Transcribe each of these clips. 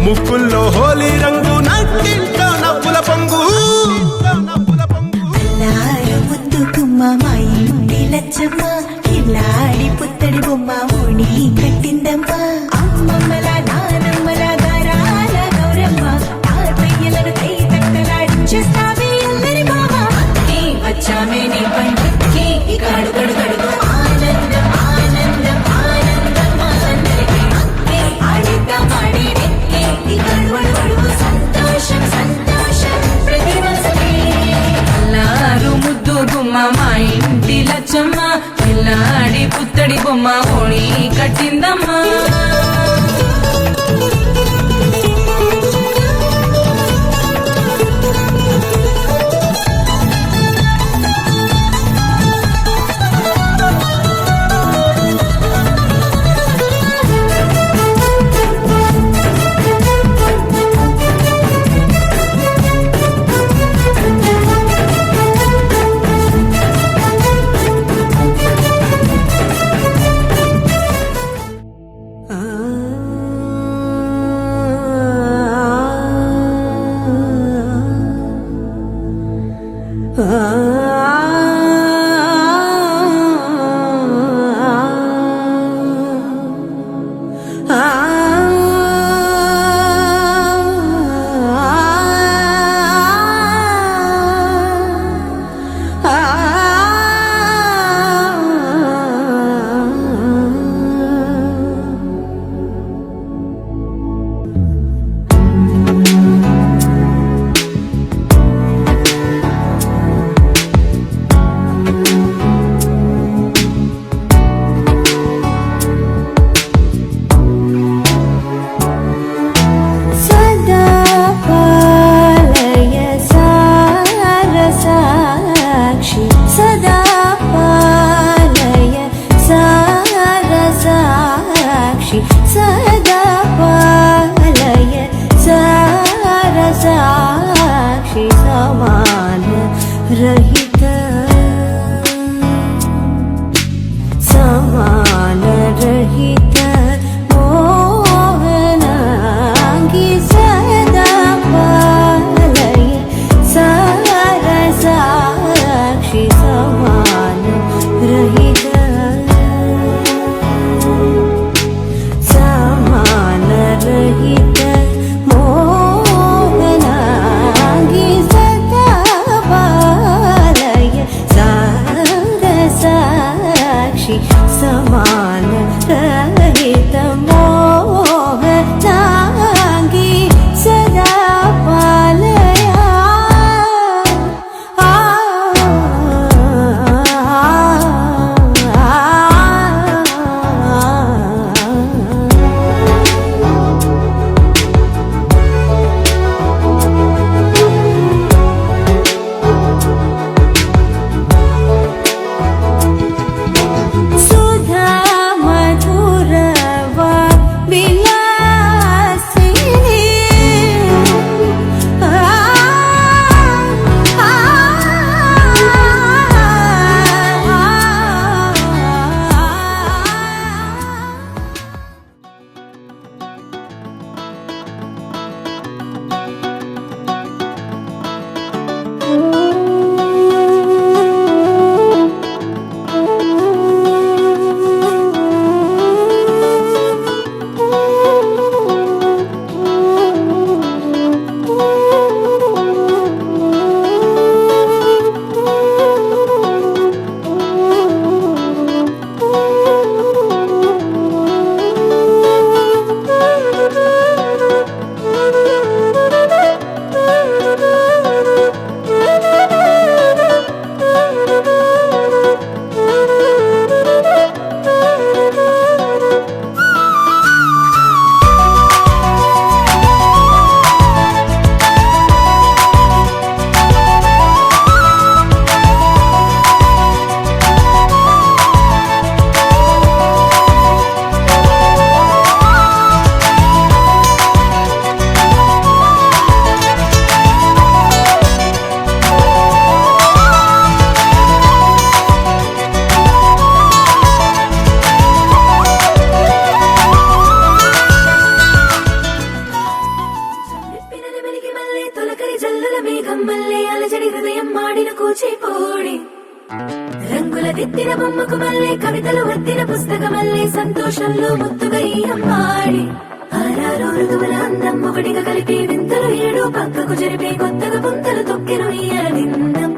ముక్కుల్లో హోలీ రంగు నట్టింట్లో నవ్వుల పొంగు అల్లారు ముద్దు గుమ్మ మా ఇంటి లచ్చమ్మ కిల్లాడి పుత్తడి బొమ్మ ఓణి కట్టిందమ్మ అమ్మమ్మల నానమ్మల గారాల గౌరమ్మ తాతయ్యలను కై తక్కలాడించేస్తావే అందరి బావ అక్కి వచ్చామే నీ పండుక్కి ఇక అడుగడు గడుగు ఆనందం ఆనందం ఆనందం అందరికీ అక్కి ఆడిద్దాం ఆడి వెక్కి ఇక అడుగడు సంతోషం సంతోషం ప్రతి మనసుకి అల్లారు ముద్దు గుమ్మ మా ఇంటి లచ్చమ్మ పిల్లాడి పుత్తడి బొమ్మ ఓణి కట్టిందమ్మా సాక్షి సమాన రహిత మోహ తాంగి సదా పాలయా సుధా మధుర విలాసిని అలజడి హృదయం మాడిన కూచిపూడి రంగుల దిద్దిన బొమ్మకు మల్లే కవితలు వద్దిన పుస్తకమల్లే సంతోషంలో ముద్దుగా ఈ అమ్మాడి ఆరారు ఋతువుల అందం ఒకటిగా కలిపి వింతలు ఏడు పక్కకు జరిపే కొత్తగా పుంతలు తొక్కెను ఈ అరవిందం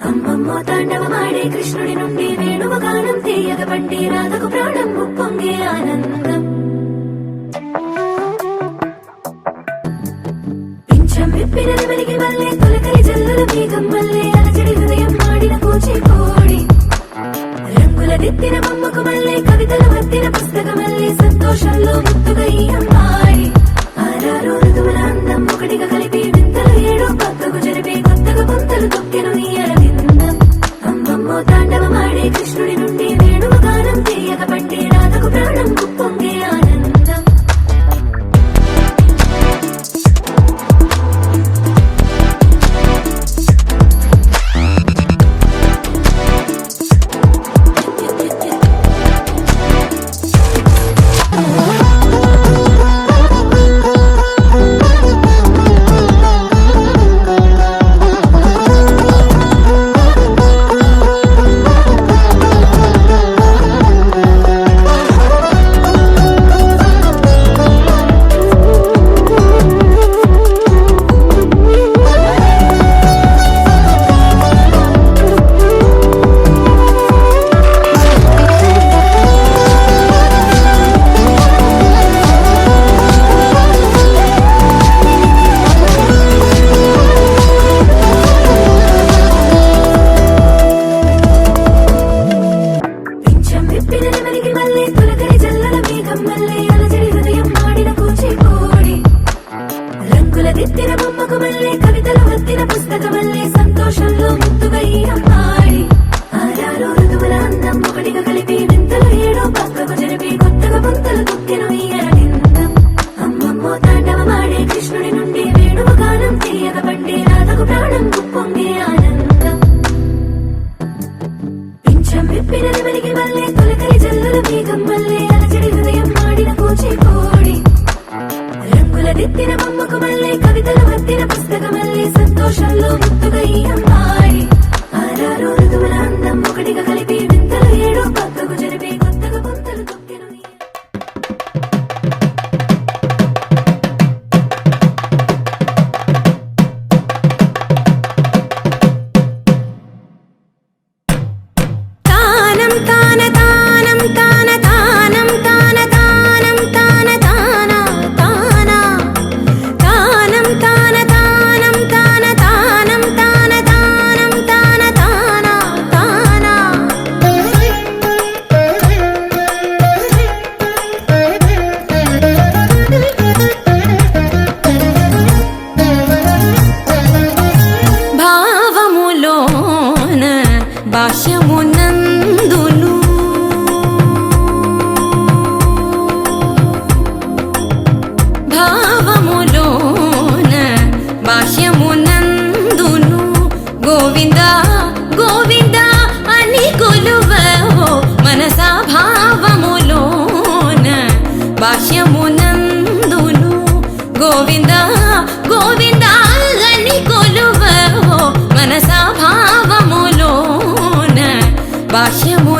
అమ్మమ్మో తాండవమాడే కృష్ణుడి నుండి వేణువ గానం తీయగ పండి రాధకు ప్రాణం ఉప్పొంగే ఆనందం విప్పిన వెలిగి మల్లే తొలకరి జల్లుల మేఘం మల్లే అలజడి హృదయం మాడిన కూచిపూడి రంగుల దిద్దిన బొమ్మకు మల్లే కవితలు వద్దిన పుస్తకమల్లే సంతోషంలో ముద్దుగా ఈ అమ్మాడి ఆరారు ఋతువుల అందం ఒకటిగా కలిపి వింతలు ఏడు పక్కకు జరిపే కొత్తగా పుంతలు తొక్కెను ఈ అరవిందం అమ్మమ్మో తాండవమాడే కృష్ణుడి నుండి వేణువ గానం తీయగ పండి రాధకు ప్రాణం ఉప్పొంగే ఆనందం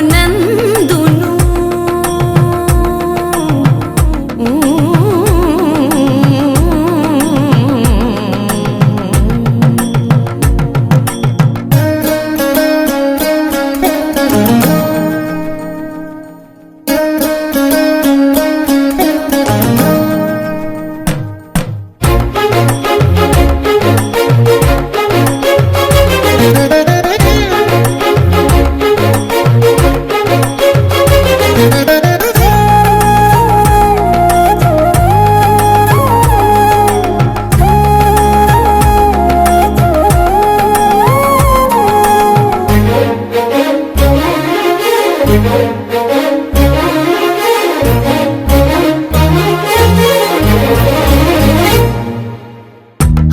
భాష్యమునందును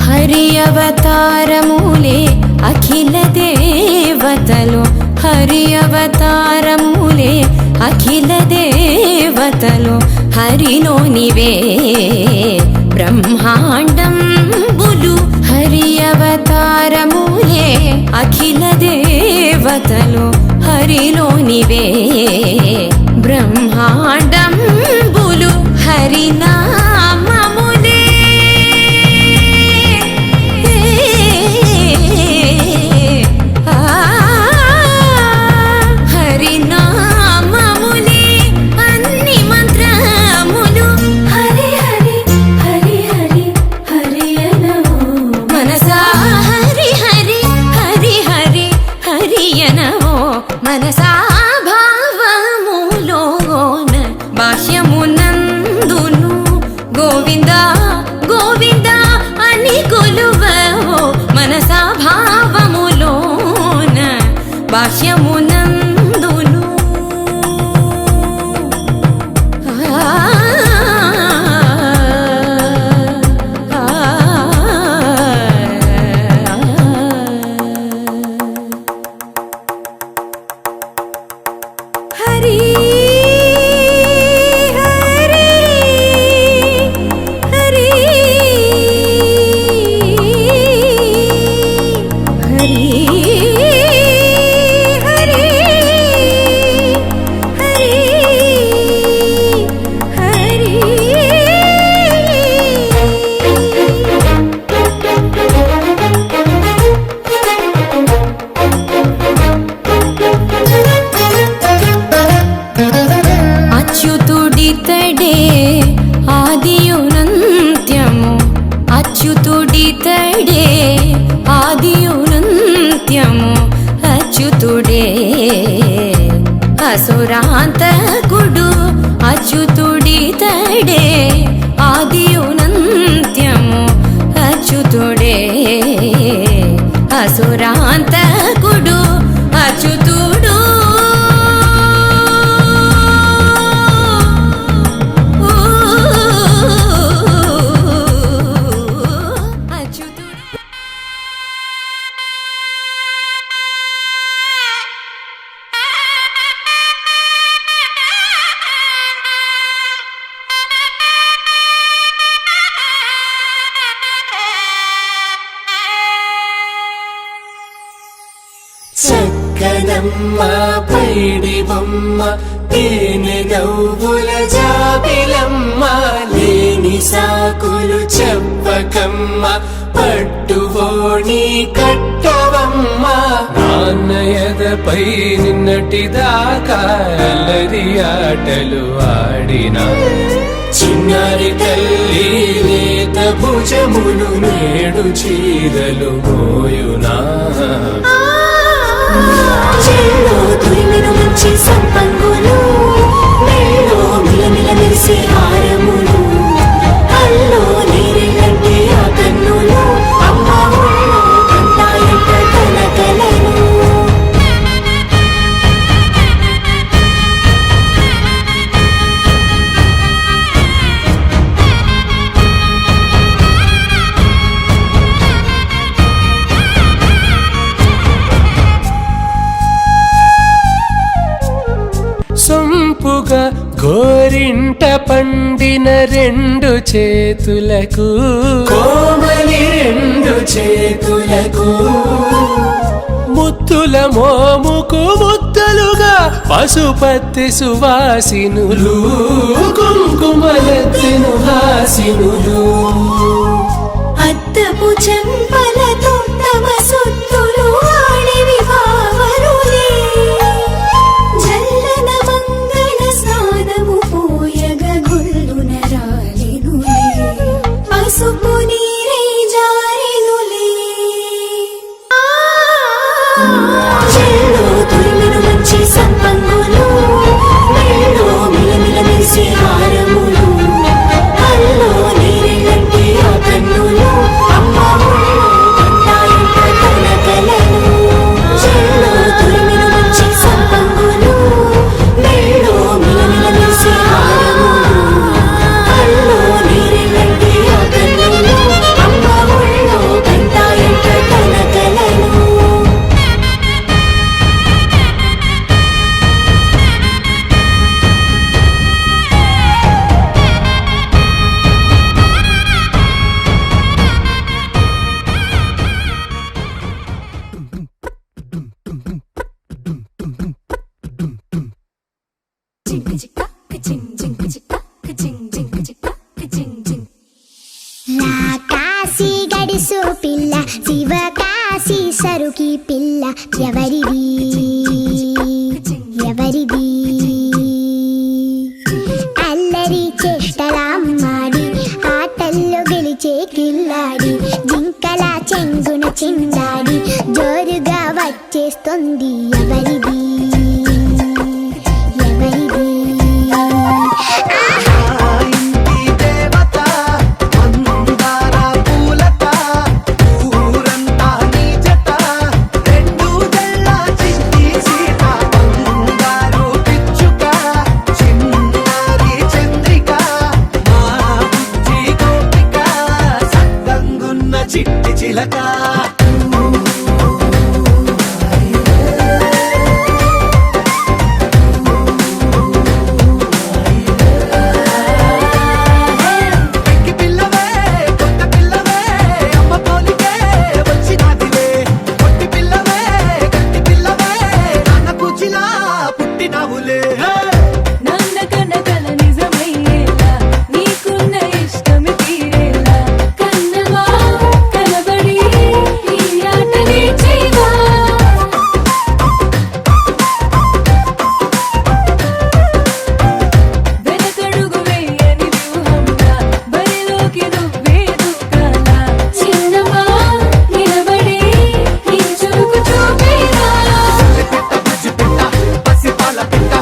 హరి అవతారములే అఖిల దేవతలు హరి అవతారములే అఖిల దేవతలు హరిలోనివే బ్రహ్మాండంబులు హరి అవతారములే అఖిల దేవతలు హరిలోనివే బ్రహ్మాండంబులు హరినామములే హరినామములే అన్ని మంత్రములు హరి హరి హరి హరి హరి అనవో మనసా హరి హరి హరి హరి హరి అనవో మనసా భావములోన భాష్యమునందును గోవింద గోవింద అని కొలువవో మనసా భావములోన భాష్యమునందును హరి హరి హరి హరి హరి హరి అచ్యుతుడితడే ఆదియునంత్యము అచ్యుతుడితడే ఆదియునంత్యము అచ్యుతుడే అసురాంతకుడు అచ్యుతుడితడే ఆదియునంత్యము అచ్యుతుడే అసురాంతకుడు అచ్యుతుడు చక్కనమ్మ పైడి బొమ్మ తేనె నవ్వుల జాబిలమ్మ లేని సాకులు చెప్పకమ్మ పట్టువోణి కట్టవమ్మ నాన్నయదపై నిన్నటిదాకా అల్లరి ఆటలు ఆడినా చిన్నారి తల్లి లేత భుజములు నేడు చీరలు మోయునా చెల్లో తురిమిన మంచి సంపంగులు మెల్లో మిలమిల మెరిసే హారములు అల్లో నీరెళ్ళంటే ఆ కన్నులు అమ్మ ఒళ్ళో కంటాయంట కలకలను సొంపుగా గోరింట పండిన రెండు చేతులకు కోమలి రెండు చేతులకు ముత్తుల మోముకు ముద్ద కుంకాలుగా పశుపతి సువాసినులు కుంకుమలెత్తెను హాసినులు అద్దపు చెంపలతో తమ సొత్తులు ఆడివి భావరులే జల్లన మంగళ స్నానము పోయగ గొల్లున రాలెనులే పసుపు నీరే జారెనులే చెల్లో తురిమెను మంచి సంపంగులు మెళ్ళో మిలమిల మెరిసే హారములు కల్లో నీరెళ్ళంటే ఆ కన్నులు అమ్మ ఒళ్ళో కంటాయంట కలకలను చెల్లో తురిమెను మంచి సంపంగులు మెళ్ళో మిలమిల మెరిసే హారములు కల్లో నీరెళ్ళంటే ఆ కన్నులు అమ్మ ఒళ్ళో కంటాయంట కలకలను కాశీ గడిసు పిల్ల శివ కాశీ సరుకి పిల్ల ఎవరిది ఎవరిది అల్లరి చేష్టలామ్మాడి ఆటల్లో గెలిచే కిల్లాడి జింకల చెంగున చిందాడి జోరుగా వచ్చేస్తుంది ఎవరిది ఎవరిది ఇంటి దేవత మందార పూలత ఊరంతా నీ జత రెండు జల్ల చిట్టి సీత బంగారు పిచ్చుక చిన్నారి చంద్రిక మా బుజ్జి గోపిక సత్తంగున్న చిట్టి చిలక పెంకి పిల్లవే కొత్త పిల్లవే అమ్మ పోలికే వచ్చినాదిలే కొట్టి పిల్లవే గట్టి పిల్లవే నాన్న కూచిలా పుట్టినావులే నాన్న కనకల నిజమయ్యేలా నీకున్న ఇష్టమి తీరేలా కన్నవా కనబడి ఈ ఆటనే చేయవా వెనకడుగు వేయని వ్యూహంగా బరిలోకి నువ్వే దూకాలా చిన్నవా నిలబడి ఈ చురుకు చూపేలా పిట్ట బుజ్జి పిట్ట పసి పాల పిట్ట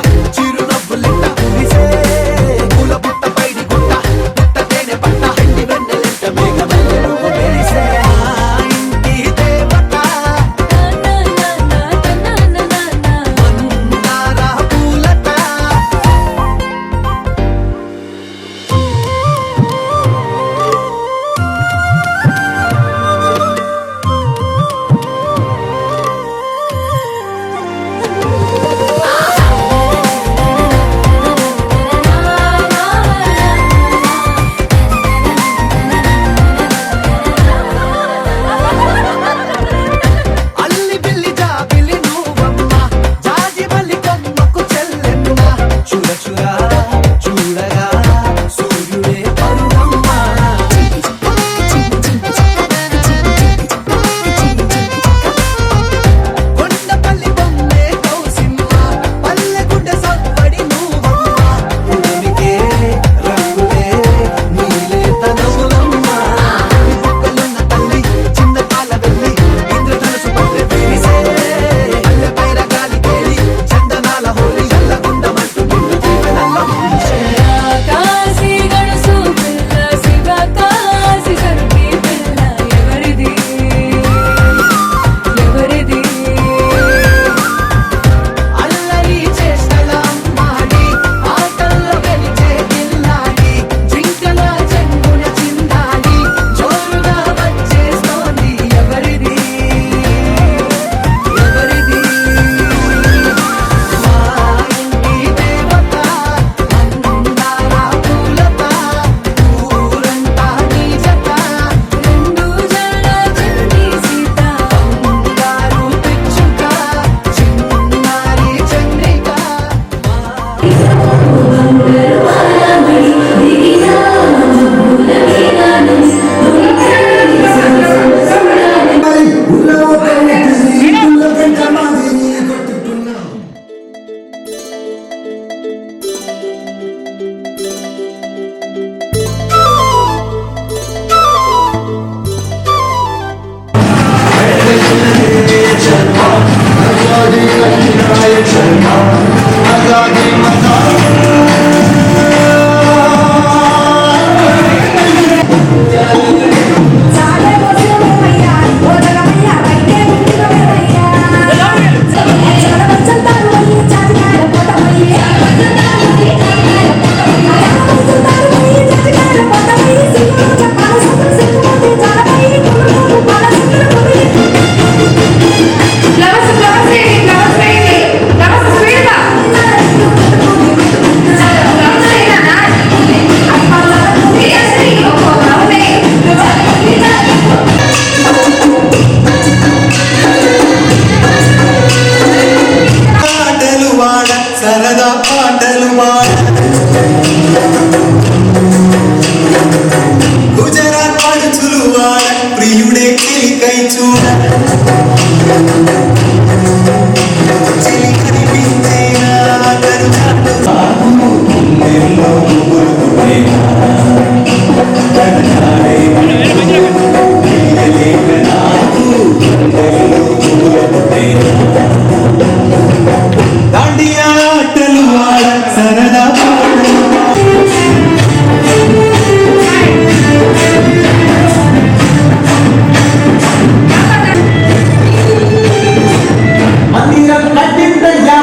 ఆటలు వాడ సరదా ఆటలు వాడ గుజరాత్ పడుచులు వాడ ప్రియుడే చిలికై చూడ చిలి కనిపించేనా కరుణాటు గుండెల్లో ముగురుకునేనా కడనాడే తెలియలేక నాకు గుండెల్లో ముగురుకునేనా దాండియా ఆటలు ఆడ సరదా పాటలు మందిరం కట్టిందయ్యా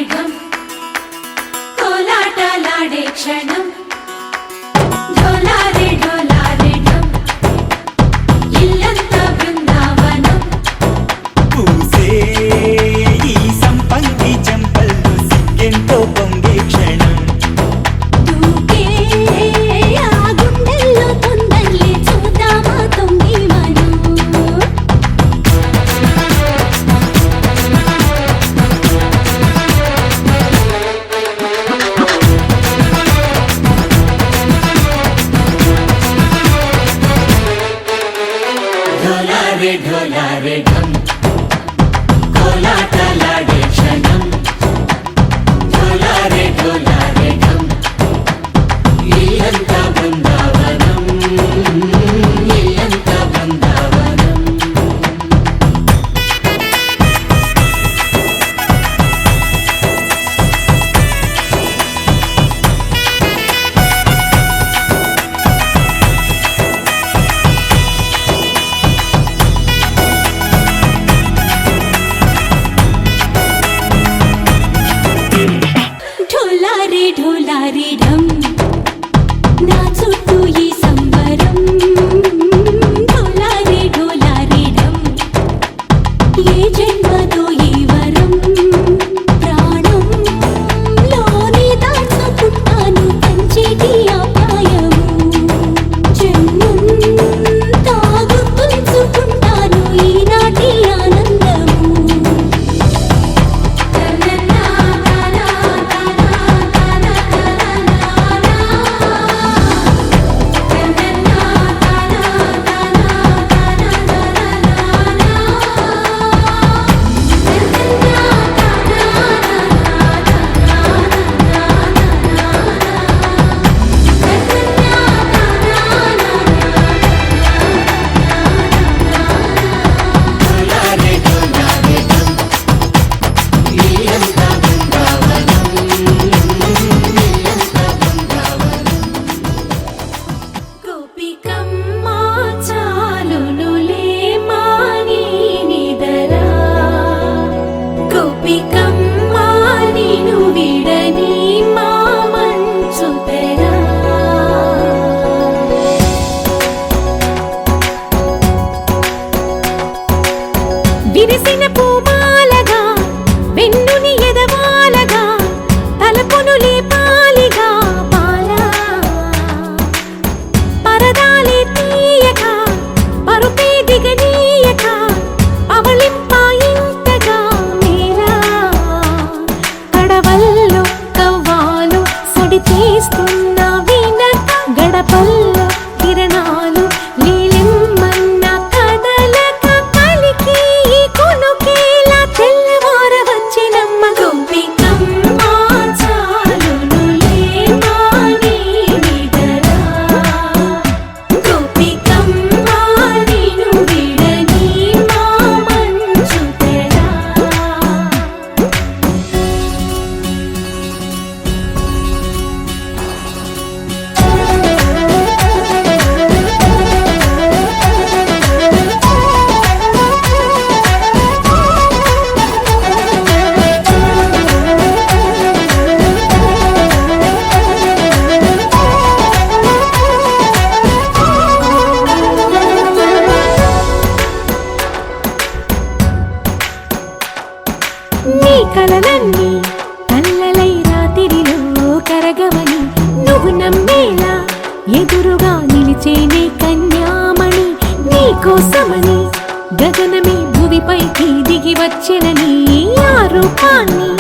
ఢమ్ కోలాటలాడే క్షణం ఢోలారే ఢోలారే ఢమ్ ఇల్లంతా బృందావనం పూసే ఈ సంపంగి చెంపల్లో సిగ్గెంతో పొంగే క్షణం దూకే ఆ గుండెల్లో తొందరలే చూద్దామా తొంగి మనం ఢోలారే ఢోలారే ఢమ్ కోలాటలాడే క్షణం ఢోలారే ఢోలారే ఢమ్ ఇల్లంతా బృందావనం ఇల్లంతా బృందావనం ఢోలారే ఢోలారే ఢమ్ నా చుట్టూ ఈ సంబరం ఢోలారే ఢోలారే ఢమ్ ఏ జన్మదో ఈ వరం ప్రాణం లోని దాచుకుంటాను పంచేటి అపాయము జన్మం తాగుతుంచుకుంటాను ఈనాటి ఆనందము గోపికమ్మా చాలునులే మాని నిదరా గోపికమ్మా నిను విడని మా మంచు తెరా విరిసిన పూమాలగా వెన్నుని ఎదవాలగా తలపును లేపాలిగా బాలా పరదాలే తీయక పరుపే దిగనీయక అవళింపాయింతగా మేరా కడవల్లో కవ్వాలు సడి చేస్తున్న వినక గడపల్లో కిరణాలు నీలిమ్మన్న కదలక పలికి ఈ కొనుకేలా తెల్లవార వచ్చినమ్మ గోపికమ్మ చాలునులే మాని నిదరా గోపికమ్మ నిను విడని మా మంచు తెరా నీ కలలన్నీ కల్లలై రాత్రిలో కరగవని నువ్వు నమ్మేలా ఎదురుగా నిలిచేనే కన్యామణి నీ కోసమని గగనమే భువిపైకి దిగి వచ్చెనని ఆ రూపాన్ని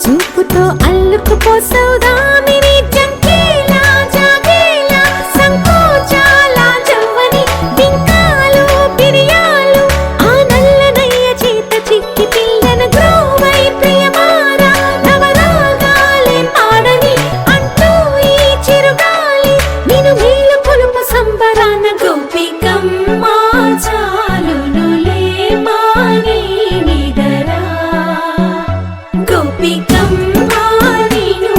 చూపుతో అల్లుకుపోసౌదామిని జంకేలా జాగేలా సంకోచాల జవ్వని బింకాలు బిరియాలు ఆ నల్లనయ్య చేత చిక్కి పిల్లన గ్రోవై ప్రియమారా నవరాగాలే పాడని అంటూ ఈ చిరుగాలి నిను మేలు కొలుపు సంబరాన గోపికమ్మ చాలునులే మాని నిదరా గోపికమ్మ నిను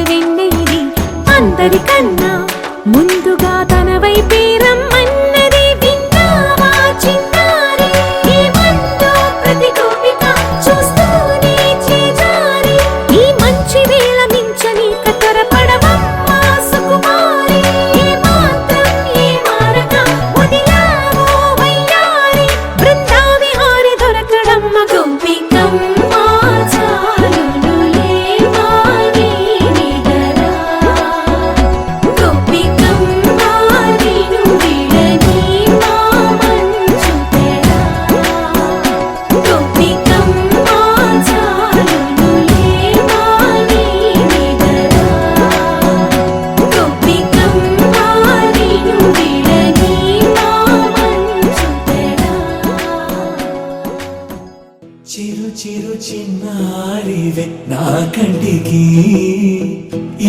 వెన్నెయిది అందరికన్నా ముందుగా తన వైపే రమ్మన్నది విన్నావా చిన్నారి ఏమందో ప్రతి గోపిక చూస్తూనే చేజారి ఈ మంచి వేళ మించని కతరపడవమ్మా సుకుమారి ఏ మాత్రం ఏ మారక వదిలావో వయ్యారి బృందావిహారి దొరకడమ్మ గోపికమ్మ చాలునులే మాని నిదరా గోపికమ్మ నిను విడని మా మంచు తెరా గోపికమ్మ చాలునులే మాని నిదరా గోపికమ్మ నిను విడని మా మంచు తెరా చిరు చిరు చిన్నారివే నా కంటికి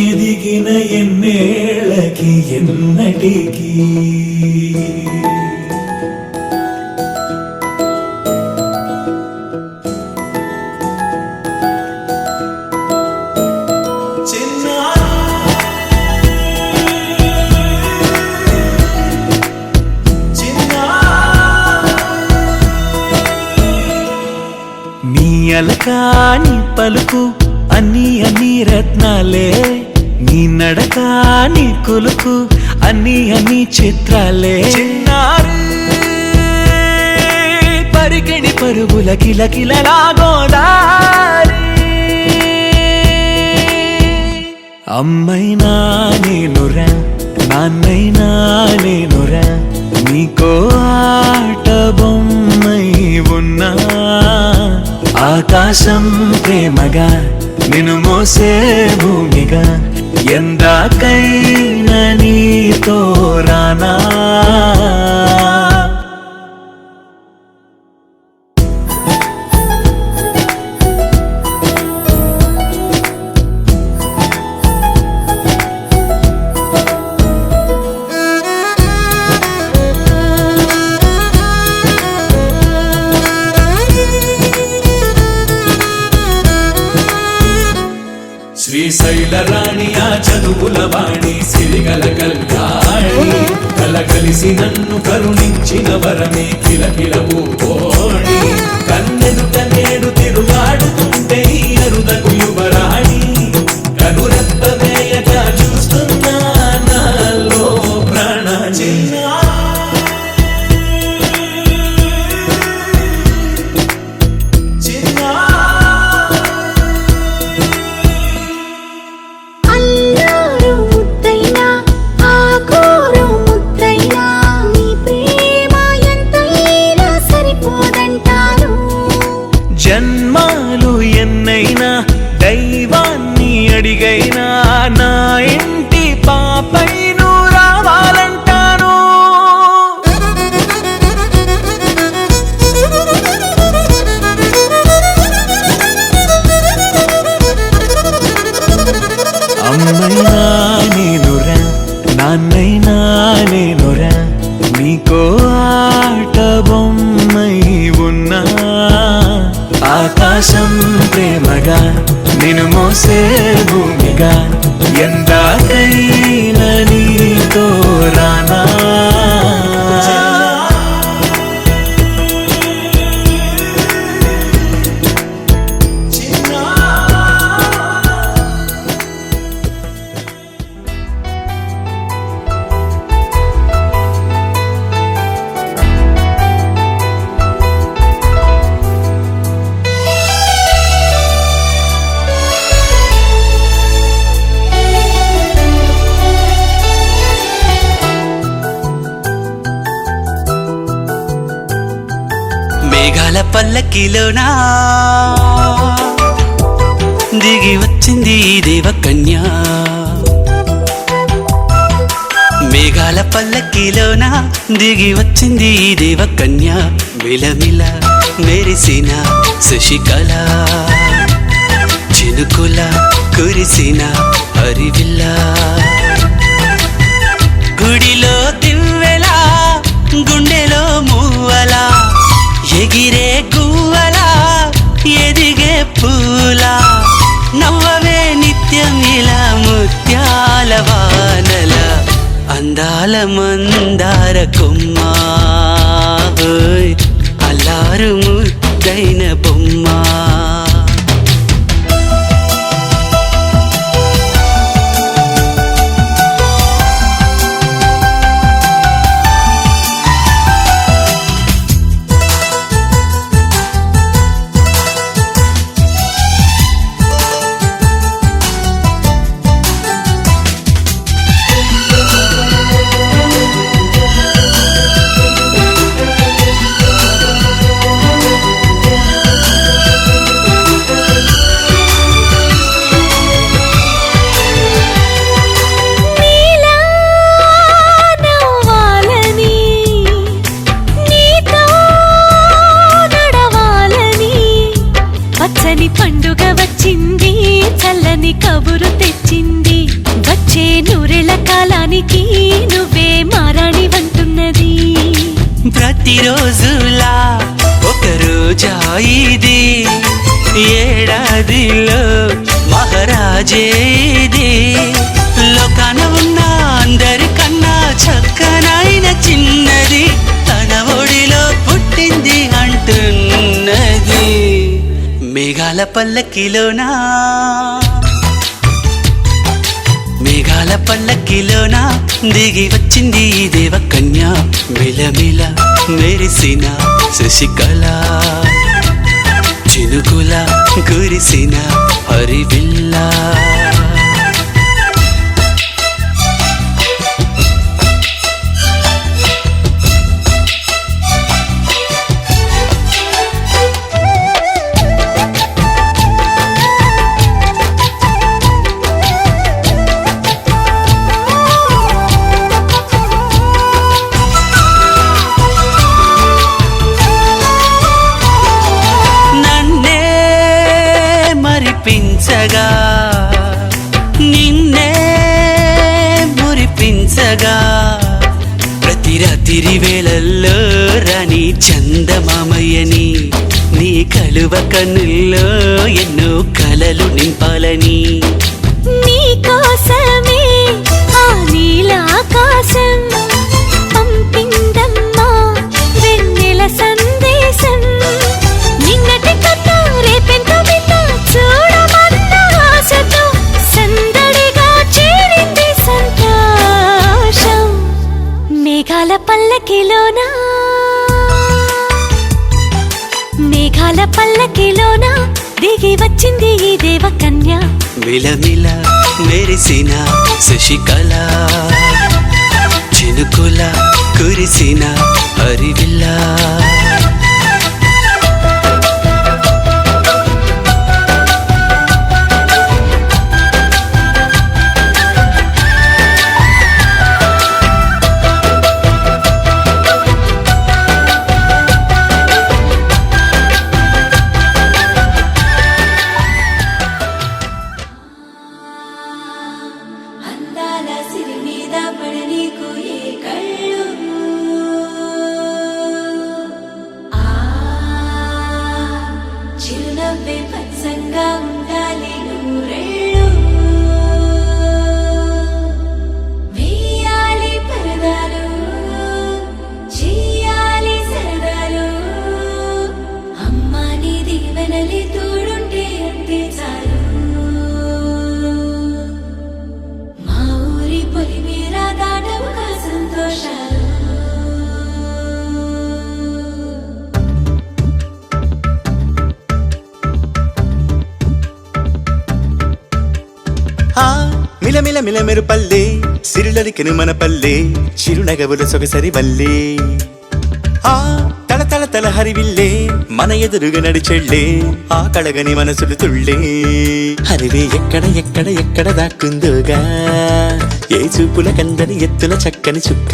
ఎదిగిన ఎన్నేళ్ళకి ఎన్నటికి నీ అలకాని పలుకు అన్ని అన్ని రత్నాలే నీ నడక నీ కొలుకు అన్ని అన్ని చిత్రాలే చిన్నారి పరికిణి పరుగుల కిలకిలలా గోదారి అమ్మైనా నేనురా నాన్నైనా నేనురా నీకో ఆట బొమ్మై ఉన్నా ఆకాశం ప్రేమగా నిన్ను మోసే భూమిగా ఎందాకైనా నీతో రానా శ్రీశైల రాణి ఆ చదువుల వాణి సిరిగల కల్యాణి కలగలిసి నన్ను కరుణించిన వరమే కిలకిల ఊపోణి కన్నెదుట నేడు తిరుగాడుతుంటే ఈ అరుదకు యువరాణి కనురెప్ప వేయక చూస్తున్నా నాలో ప్రాణ అల్లారు ముద్దైనా ఆకోరు ముద్దైనా నీ ప్రేమ ఎంతైనా సరిపోదంటాను జన్మాలు ఎన్నైనా దైవాన్ని అడిగైనా నా ఇంటి పాపై నువ్వు రావాలంటాను అమ్మైనా నేనురా నాన్నైనా నేనురా నీకో ఆట బొమ్మై ఉన్నా ఆకాశం ప్రేమగా నిన్ను మోసే భూమిగా ఎందాకైనా నీతో రానా మేఘాల పల్లకిలోనా దిగి వచ్చింది ఈ దేవకన్య మేఘాల పల్లకిలోన దిగి వచ్చింది ఈ దేవకన్య మిలమిల మెరిసిన శశికళ చినుకుల కురిసిన హరివిల్ల గుడిలో దివ్వెలా గుండెలో మూవలా ఎగిరే గువ్వలా ఎదిగే పూలా నవ్వవే నిత్యం ఇలా కొమ్మ ఓయ్ అల్లారు ముద్దైన బొమ్మ నీలా నవ్వాలని నీతో నడవాలని పచ్చని పండుగ వచ్చింది చల్లని కబురు తెచ్చింది వచ్చే నూరెళ్ళ కాలానికి నువ్వే మారాణి వంటున్నది ప్రతిరోజులా ఒక రోజా ఇది ఏడాదిలో మహారాజే ఇది లోకాన ఉన్న అందరికన్నా చక్కనైన చిన్నది తన ఒడిలో పుట్టింది అంటున్నది మేఘాల పల్లకిలోనా మేఘాల పల్లకిలోన దిగి వచ్చింది ఈ దేవకన్య మిలమిల మెరిసిన శశికళ చినుకుల కురిసిన హరివిల్ల నన్నే మరిపించగా నిన్నే మురిపించగా ప్రతి రాత్రి వేళల్లో రాణి చందమామయ్యని నీ కలువ కన్నుల్లో ఎన్నో కలలు నింపాలని నీ కోసమే ఆ నీలాకాశం పంపిందమ్మా వెన్నెల సందేశం నిన్నటి కథ రేపెంత వింత చూడమన్న ఆశతో సందడిగా చేరింది సంతోషం మేఘాల పల్లకిలోనా మేఘాల పల్లకిలోనా దిగి వచ్చింది ఈ దేవకన్య మిలమిల మెరిసిన శశికళ చినుకుల కురిసిన హరివిల్ల అందాల సిరి మీద పడనీకు ఏ కళ్ళు ఆ చిరునవ్వే పచ్చంగా ఉండాలి నూరేళ్ళు వేయాలి పరదాలు చెయ్యాలి సరదాలు అమ్మా నీ దీవెనలి తోడుంటే అంతే చాలు మా ఊరి పొలి మీద దాటవుగా సంతోషాలు ఆ మిలమిల మిలమెరు పల్లె సిరులరికెను మన పల్లె చిరునగవుల సొగసరి వల్లే ఆ తల తల తల హరివిల్లే మన ఎదురుగా నడిచెళ్ళే ఆ కళగని మనసులు తుళ్ళే హరివే ఎక్కడ ఎక్కడ ఎక్కడ దాక్కుందోగా ఏ చూపుల కందని ఎత్తుల చక్కని చుక్క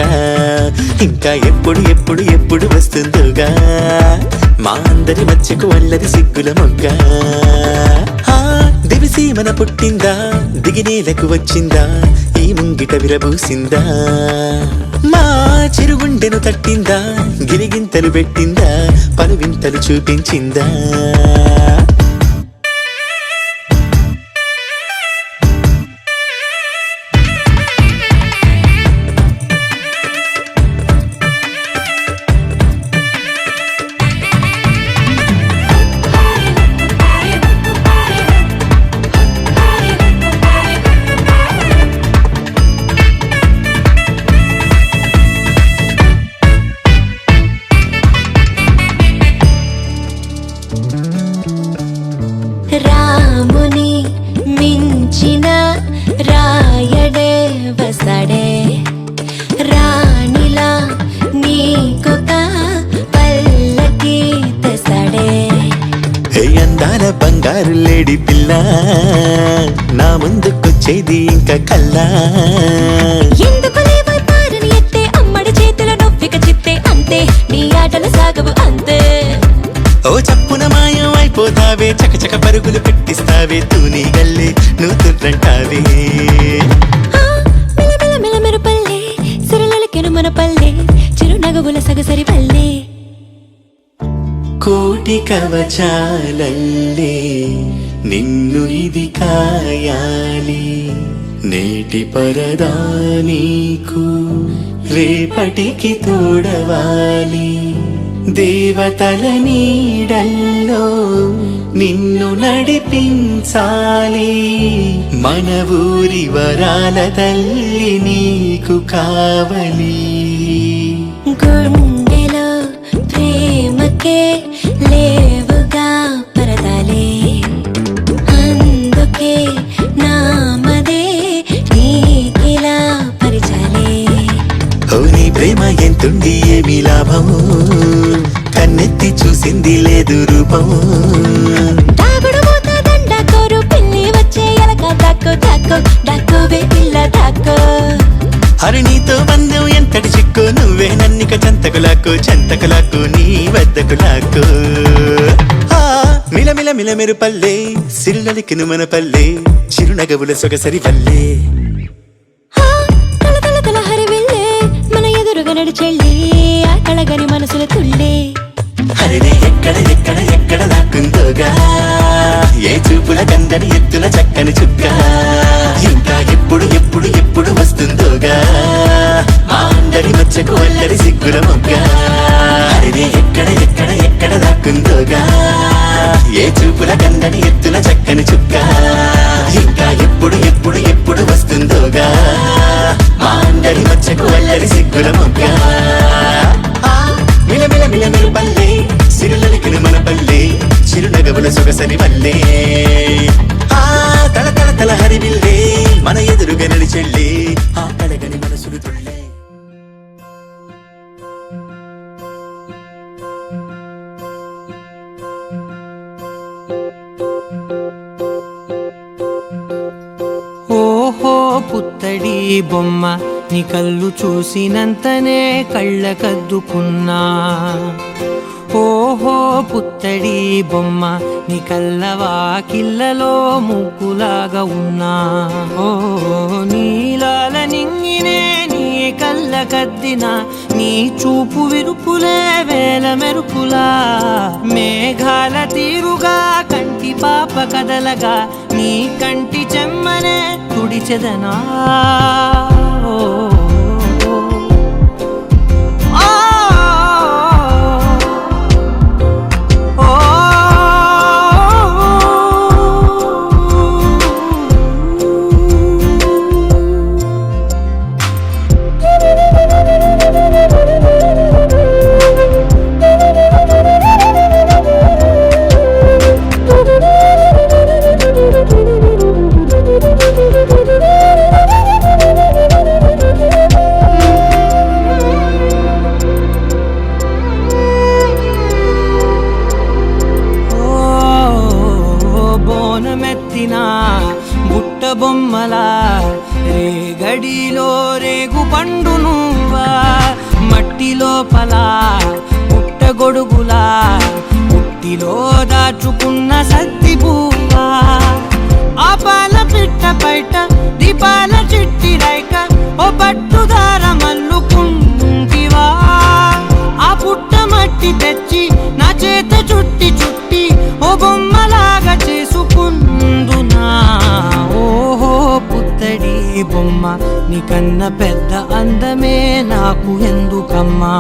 ఇంకా ఎప్పుడు ఎప్పుడు ఎప్పుడు వస్తుందోగా మా అందరి మధ్యకు వల్లరి సిగ్గుల మొగ్గ ఆ దివిసీమన పుట్టిందా దిగినేలకు వచ్చిందా ఈ ముంగిట విరబూసిందా మా చిరుగుండెను తట్టిందా గిరిగింతలు పెట్టిందా పలువింతలు చూపించిందా రాయడే వస్తాడే రాణిలా నీకొక పల్లకి తెస్తాడే. ఏ అందాల బంగారు లేడి పిల్ల నా ముందుకొచ్చేది ఇంకా కల్లా. ఎందుకు లేవై పారని ఎత్తే అమ్మడి చేతుల నొప్పిక చిత్తే అంతే నీ ఆటలు సాగవు అంతే. ఓ చప్పున మాయం అయిపోతావే చకచక పరుగులు పెట్టిస్తావే తూని గల్లే నువ్వు తుర్రంటావే. మెలమెల మెలమెరు పల్లె సిరలకెను మన పల్లె చిరునగవుల సగసరి పల్లె. కోటి కవచాలల్లే నిన్ను ఇది కాయాలి నేటి పరదా నీకు రేపటికి తోడవాలి. దేవతల నీడల్లో నిన్ను నడిపించాలి మన ఊరి వరాల తల్లి నీకు కావలి. గుండెలో ప్రేమకే లేవుగా పరదాలే అందుకే నామదే నీకిలా పరిచాలే. ఓ నీ ప్రేమ ఎంతుండి ఏమి లాభము కన్నెత్తి చూసింది లేదు రూపము. దాగుడు మూత దండ కోరు పిల్లి వచ్చే ఎలక దాక్కో దాక్కో దాక్కోవే పిల్ల దాక్కో. హరి నీతో బంధం ఎంతటి చిక్కు నువ్వే నన్నిక చంతకులాకు చంతకులాకు నీ వద్దకులాకు. మిలమిల మిలమెరు పల్లె సిరులలికిను మన పల్లె చిరునగవుల సొగసరి పల్లె. తల తల తల హరివిల్లే మన ఎదురుగా నడిచెళ్ళి ఆ కళగని మనసుల తుళ్ళే. హరినే ఎక్కడ ఎక్కడ ఎక్కడ దాక్కుందోగా ఏ చూపుల కందని ఎత్తుల చక్కని చుక్క. ఇంకా ఎప్పుడు ఎప్పుడు ఎప్పుడు వస్తుందోగా మా అందరి మచ్చకు అల్లరి సిగ్గుల మొగ్గ. హరినే ఎక్కడ ఎక్కడ ఎక్కడ దాక్కుందోగా ఏ చూపుల కందని ఎత్తుల చక్కని చుక్క. ఇంకా ఎప్పుడు ఎప్పుడు ఎప్పుడు వస్తుందోగా మా అందరి మచ్చకు అల్లరి సిగ్గుల మొగ్గ. మిలమిల మిలమిలు పల్లె సిరులలికిన మన పల్లె చిరునగవుల సొగసని పల్లె. తల తల తల హరివిల్లే మన ఎదురుగా నడిచెళ్ళి ఆ కడగని మనసులు తుళ్ళే. ఓహో పుత్తడి బొమ్మ నీ కళ్ళు చూసినంతనే కళ్ళకద్దుకున్నా. ఓహో పుత్తడి బొమ్మ నీ కళ్ళవాకిళ్ళలో ముగ్గులాగా ఉన్నా. ఓ నీలాల నింగినే నీ కళ్ళకద్దిన నీ చూపు విరుపులే వేల మెరుపులా. మేఘాల తీరుగా కంటి పాప కదలగా నీ కంటి చెమ్మనే తుడిచెదనా. బుట్ట బొమ్మలా రేగడిలో రేగు పండు నువ్వా. మట్టి లోపల పుట్ట గొడుగులా పుట్టిలో దాచుకున్న సత్తి పువ్వా. ఆ పాల పిట్ట బయట దీపాల చిట్టి రైక ఓ పట్టుదార మల్లుకుంటివా. ఆ పుట్ట మట్టి తెచ్చి నా చేత చుట్టి చుట్టి ఓ బొమ్మలాగా చేసుకుందునా. ఓహో పుత్తడి బొమ్మ నీకన్న పెద్ద అందమే నాకు ఎందుకమ్మా.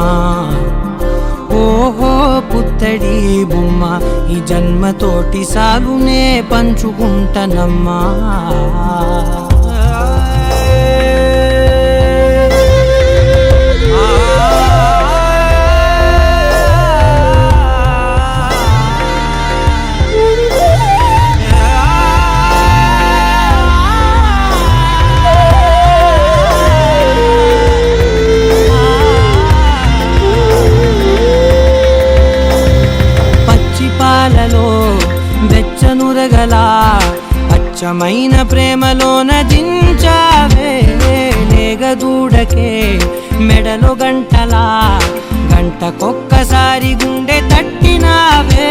ఓహో పుత్తడి బొమ్మ ఈ జన్మతోటి సాలునే పంచుకుంటనమ్మా. ప్రేమలోన దించావే లేగదూడకే మెడలో గంటలా గంటకొక్కసారి గుండె తట్టినావే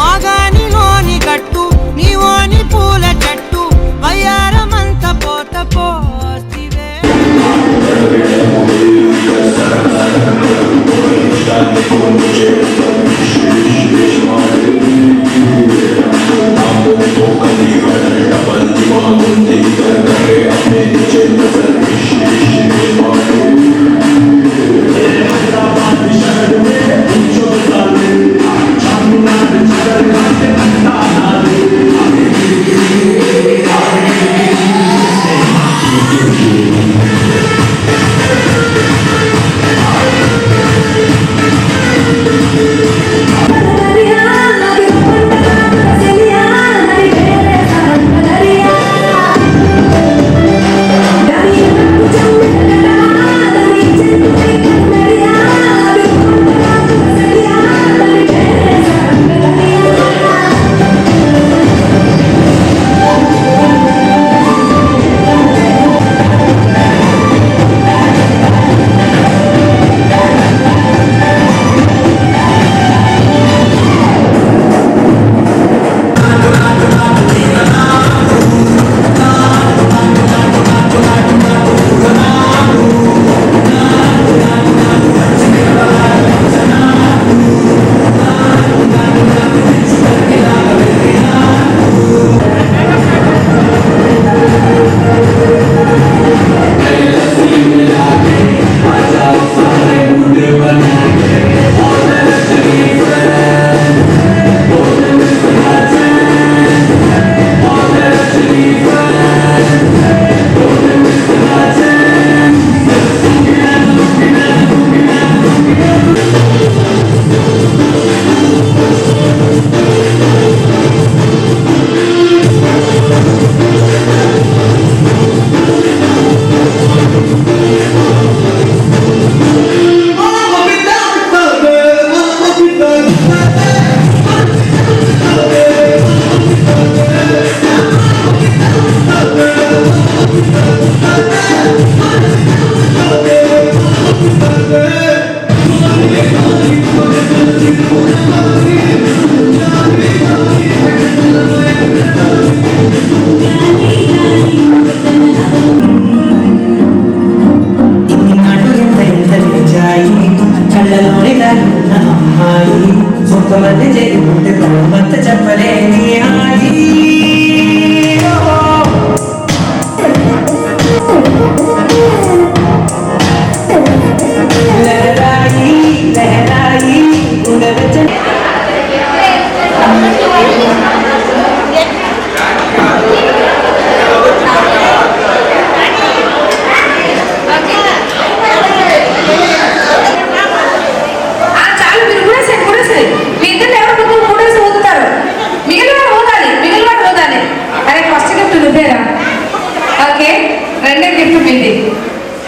మాగానిలోని గట్టు నీవోని పూల చెట్టు వయ్యారమంత పోత పోస్తివే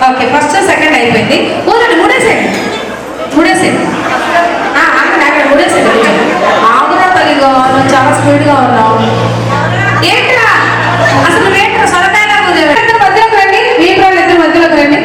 ఓకే ఫస్ట్ సెకండ్ అయిపోయింది ఊదండి మూడేసేయండి మూడేసేయండి ఆగురా తల్లిగా నువ్వు చాలా స్పీడ్గా ఉన్నావు ఏంట్రా అసలు నువ్వేంట్రా సరదాగా మధ్యలోకి రండి మీ వాళ్ళు ఇద్దరు మధ్యలోకి రండి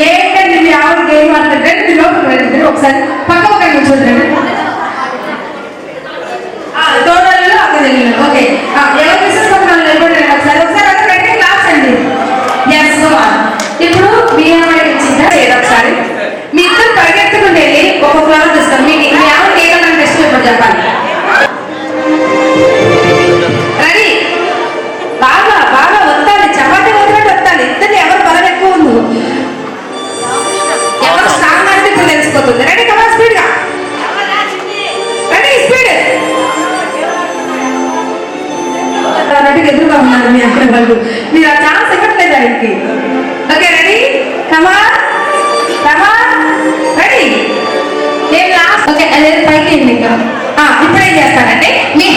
ఏంటండి మీ ఆవిడ గేమ్ ఆడుతుంటే మీరు లోపలికి వెళ్ళండి ఒకసారి పక్క పక్కన కూర్చోండి తోడలు అక్కడ ఓకే ఎవరు బిజినెస్ పక్కన నిలబడి ఒకసారి ఒకసారి అక్కడ పెట్టి క్లాస్ అండి ఎస్ ఇప్పుడు మీ అమ్మాయి ఇచ్చిందా లేదా ఒకసారి మీ ఇద్దరు పరిగెత్తుకుని వెళ్ళి ఒక ఫ్లవర్ తీస్తారు మీ ఆవిడ ఏదన్నా టెస్ట్ పేపర్ చెప్పాలి రెడీ బాగా బాగా వత్తాలి చపాతీ వదిలినట్టు వత్తాలి ఇద్దరు ఎవరు బలం ఎక్కువ ఉంది ఎవరు స్ట్రాంగ్ అంటే ఇప్పుడు తెలిసిపోతుంది రెడీ కమా స్పీడ్ గా రెడీ స్పీడ్ రెడీకి ఎదురుగా ఉన్నారు మీ అక్కడ వాళ్ళు మీరు ఆ ఛాన్స్ ఇవ్వట్లేదు ఆయనకి ఓకే రెడీ కమా కమా రెడీ ఏం లాస్ట్ ఓకే అదే పైకి ఇంకా ఇప్పుడు ఏం చేస్తానంటే మీ